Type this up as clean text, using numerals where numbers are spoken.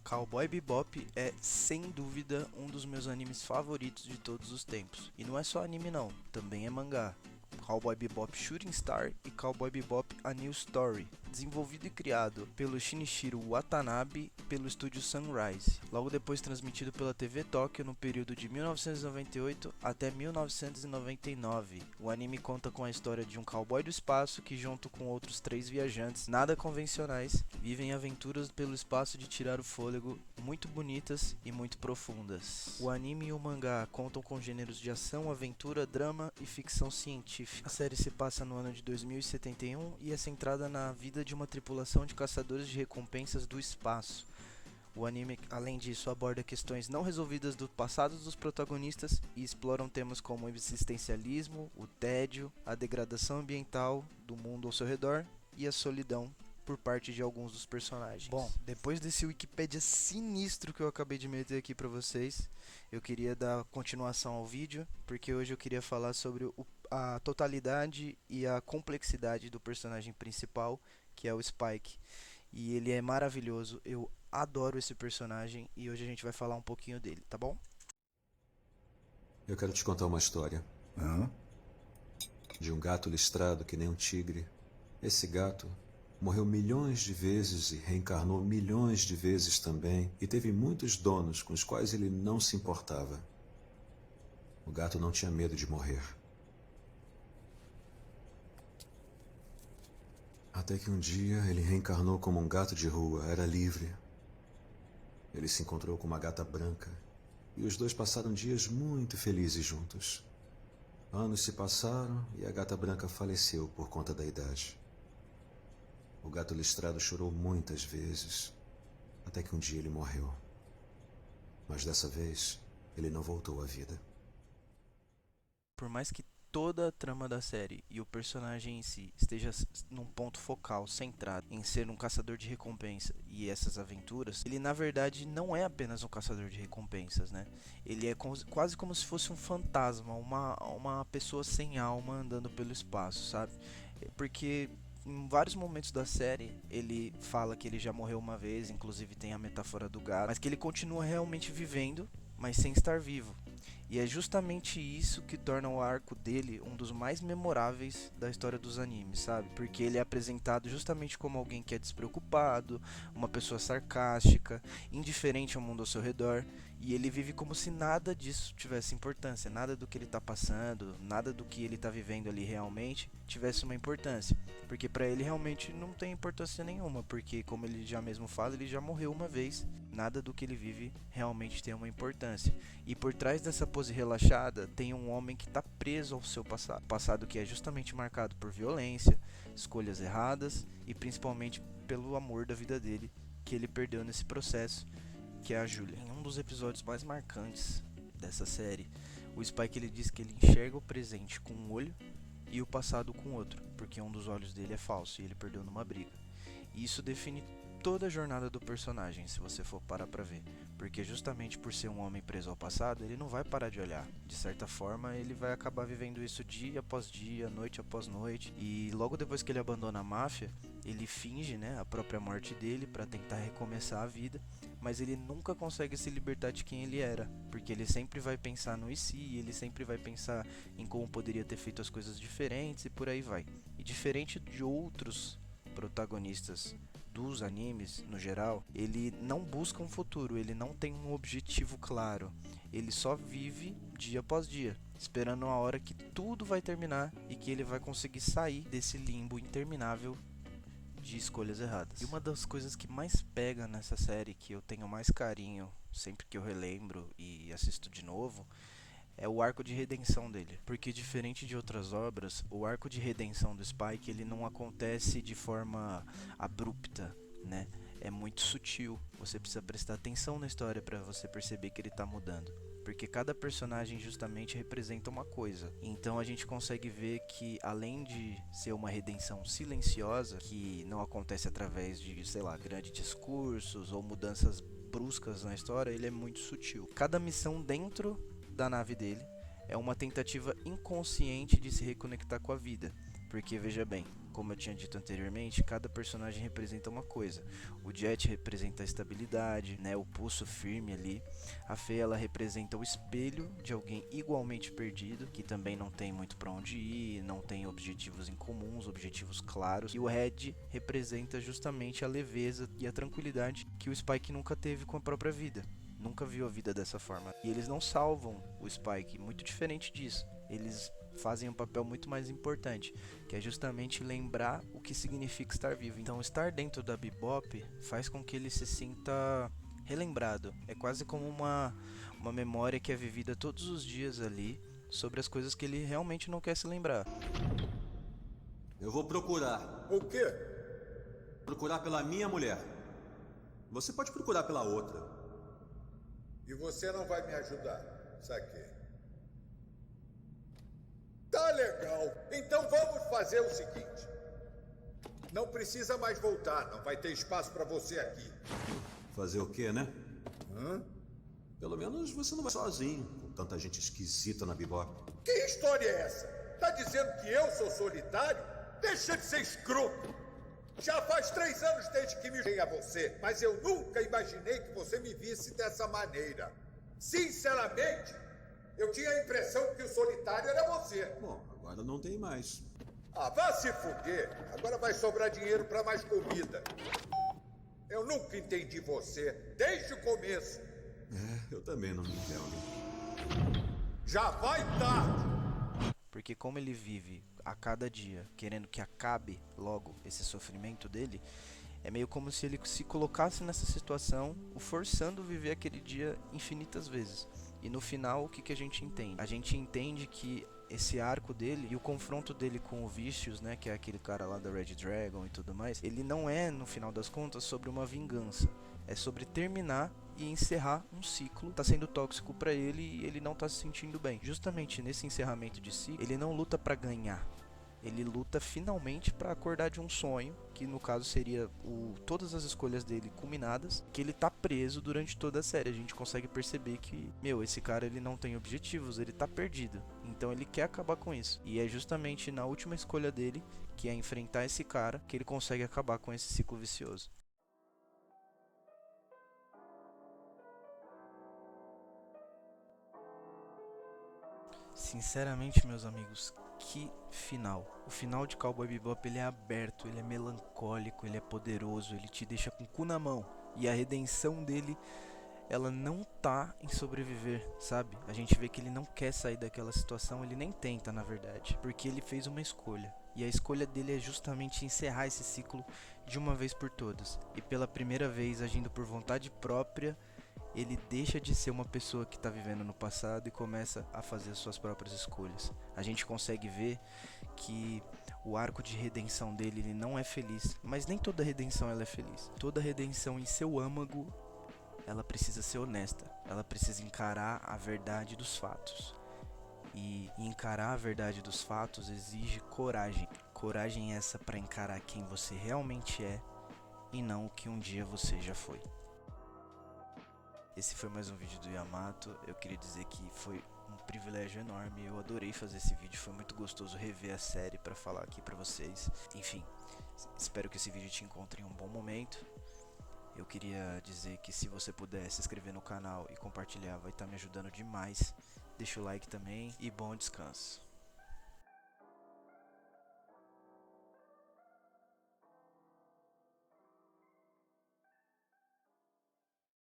Cowboy Bebop é, sem dúvida, um dos meus animes favoritos de todos os tempos. E não é só anime não, também é mangá. Cowboy Bebop Shooting Star e Cowboy Bebop A New Story, desenvolvido e criado pelo Shinichiro Watanabe pelo estúdio Sunrise, logo depois transmitido pela TV Tóquio no período de 1998 até 1999. O anime conta com a história de um cowboy do espaço que, junto com outros 3 viajantes nada convencionais, vivem aventuras pelo espaço de tirar o fôlego, muito bonitas e muito profundas. O anime e o mangá contam com gêneros de ação, aventura, drama e ficção científica. A série se passa no ano de 2071 e é centrada na vida de uma tripulação de caçadores de recompensas do espaço. O anime, além disso, aborda questões não resolvidas do passado dos protagonistas e exploram temas como o existencialismo, o tédio, a degradação ambiental do mundo ao seu redor e a solidão por parte de alguns dos personagens. Bom, depois desse Wikipedia sinistro que eu acabei de meter aqui pra vocês, eu queria dar continuação ao vídeo, porque hoje eu queria falar sobre a totalidade e a complexidade do personagem principal, que é o Spike. E ele é maravilhoso, eu adoro esse personagem e hoje a gente vai falar um pouquinho dele, tá bom? Eu quero te contar uma história. De um gato listrado que nem um tigre. Esse gato morreu milhões de vezes e reencarnou milhões de vezes também, e teve muitos donos com os quais ele não se importava. O gato não tinha medo de morrer. Até que um dia ele reencarnou como um gato de rua, era livre. Ele se encontrou com uma gata branca e os dois passaram dias muito felizes juntos. Anos se passaram e a gata branca faleceu por conta da idade. O gato listrado chorou muitas vezes, até que um dia ele morreu. Mas dessa vez, ele não voltou à vida. Por mais que toda a trama da série e o personagem em si esteja num ponto focal, centrado em ser um caçador de recompensa e essas aventuras, ele na verdade não é apenas um caçador de recompensas, né? Ele é quase como se fosse um fantasma, uma pessoa sem alma andando pelo espaço, sabe? Porque em vários momentos da série ele fala que ele já morreu uma vez, inclusive tem a metáfora do gato, mas que ele continua realmente vivendo, mas sem estar vivo. E é justamente isso que torna o arco dele um dos mais memoráveis da história dos animes, sabe? Porque ele é apresentado justamente como alguém que é despreocupado, uma pessoa sarcástica, indiferente ao mundo ao seu redor, e ele vive como se nada disso tivesse importância, nada do que ele tá passando, nada do que ele tá vivendo ali realmente tivesse uma importância, porque pra ele realmente não tem importância nenhuma, porque como ele já mesmo fala, ele já morreu uma vez, nada do que ele vive realmente tem uma importância. E por trás dessa pose relaxada tem um homem que está preso ao seu passado que é justamente marcado por violência, escolhas erradas e principalmente pelo amor da vida dele que ele perdeu nesse processo, que é a Julia. Em um dos episódios mais marcantes dessa série, o Spike ele diz que ele enxerga o presente com um olho e o passado com o outro, porque um dos olhos dele é falso e ele perdeu numa briga. E isso define toda a jornada do personagem, se você for parar pra ver. Porque justamente por ser um homem preso ao passado, ele não vai parar de olhar. De certa forma, ele vai acabar vivendo isso dia após dia, noite após noite. E logo depois que ele abandona a máfia, ele finge, né, a própria morte dele para tentar recomeçar a vida. Mas ele nunca consegue se libertar de quem ele era. Porque ele sempre vai pensar no e se, ele sempre vai pensar em como poderia ter feito as coisas diferentes e por aí vai. E diferente de outros protagonistas dos animes no geral, ele não busca um futuro, ele não tem um objetivo claro, ele só vive dia após dia, esperando a hora que tudo vai terminar e que ele vai conseguir sair desse limbo interminável de escolhas erradas. E uma das coisas que mais pega nessa série, que eu tenho mais carinho sempre que eu relembro e assisto de novo, é o arco de redenção dele, porque diferente de outras obras, o arco de redenção do Spike ele não acontece de forma abrupta, né? É muito sutil. Você precisa prestar atenção na história para você perceber que ele tá mudando, porque cada personagem justamente representa uma coisa. Então a gente consegue ver que além de ser uma redenção silenciosa, que não acontece através de, sei lá, grandes discursos ou mudanças bruscas na história, ele é muito sutil. Cada missão dentro da nave dele é uma tentativa inconsciente de se reconectar com a vida. Porque veja bem, Como eu tinha dito anteriormente, cada personagem representa uma coisa. O Jet representa a estabilidade, né, o pulso firme ali. A Faye, ela representa o espelho de alguém igualmente perdido, que também não tem muito para onde ir, não tem objetivos em comuns, objetivos claros. E o Red representa justamente a leveza e a tranquilidade que o Spike nunca teve com a própria vida. Nunca viu a vida dessa forma. E eles não salvam o Spike, muito diferente disso. Eles fazem um papel muito mais importante, que é justamente lembrar o que significa estar vivo. Então, estar dentro da Bebop faz com que ele se sinta relembrado. É quase como uma memória que é vivida todos os dias ali sobre as coisas que ele realmente não quer se lembrar. Eu vou procurar. O quê? Procurar pela minha mulher. Você pode procurar pela outra. E você não vai me ajudar, saquei. Tá legal. Então vamos fazer o seguinte. Não precisa mais voltar, não vai ter espaço pra você aqui. Fazer o quê, né? Hã? Pelo menos você não vai sozinho, com tanta gente esquisita na Bebop. Que história é essa? Tá dizendo que eu sou solitário? Deixa de ser escroto. Já faz 3 anos desde que me dei a você, mas eu nunca imaginei que você me visse dessa maneira. Sinceramente, eu tinha a impressão que o solitário era você. Bom, agora não tem mais. Ah, vá se fuder. Agora vai sobrar dinheiro pra mais comida. Eu nunca entendi você, desde o começo. Eu também não me entendo. Já vai tarde. Porque como ele vive a cada dia querendo que acabe logo esse sofrimento dele, é meio como se ele se colocasse nessa situação, o forçando a viver aquele dia infinitas vezes. E no final, o que a gente entende? A gente entende que esse arco dele e o confronto dele com o Vicious, né, que é aquele cara lá da Red Dragon e tudo mais, ele não é, no final das contas, sobre uma vingança. É sobre terminar e encerrar um ciclo. Tá sendo tóxico pra ele e ele não tá se sentindo bem. Justamente nesse encerramento de ciclo, ele não luta pra ganhar. Ele luta finalmente para acordar de um sonho, que no caso seria todas as escolhas dele culminadas, que ele tá preso durante toda a série. A gente consegue perceber que, esse cara ele não tem objetivos, ele tá perdido. Então ele quer acabar com isso. E é justamente na última escolha dele, que é enfrentar esse cara, que ele consegue acabar com esse ciclo vicioso. Sinceramente, meus amigos, que final. O final de Cowboy Bebop, ele é aberto, ele é melancólico, ele é poderoso, ele te deixa com o cu na mão. E a redenção dele, ela não tá em sobreviver, sabe? A gente vê que ele não quer sair daquela situação, ele nem tenta, na verdade, porque ele fez uma escolha. E a escolha dele é justamente encerrar esse ciclo de uma vez por todas. E pela primeira vez, agindo por vontade própria, ele deixa de ser uma pessoa que está vivendo no passado e começa a fazer as suas próprias escolhas. A gente consegue ver que o arco de redenção dele, ele não é feliz, mas nem toda redenção ela é feliz. Toda redenção em seu âmago, ela precisa ser honesta, ela precisa encarar a verdade dos fatos. E encarar a verdade dos fatos exige coragem. Coragem essa para encarar quem você realmente é e não o que um dia você já foi. Esse foi mais um vídeo do Yamato. Eu queria dizer que foi um privilégio enorme. Eu adorei fazer esse vídeo. Foi muito gostoso rever a série para falar aqui para vocês. Enfim, espero que esse vídeo te encontre em um bom momento. Eu queria dizer que se você puder se inscrever no canal e compartilhar, vai estar me ajudando demais. Deixa o like também e bom descanso.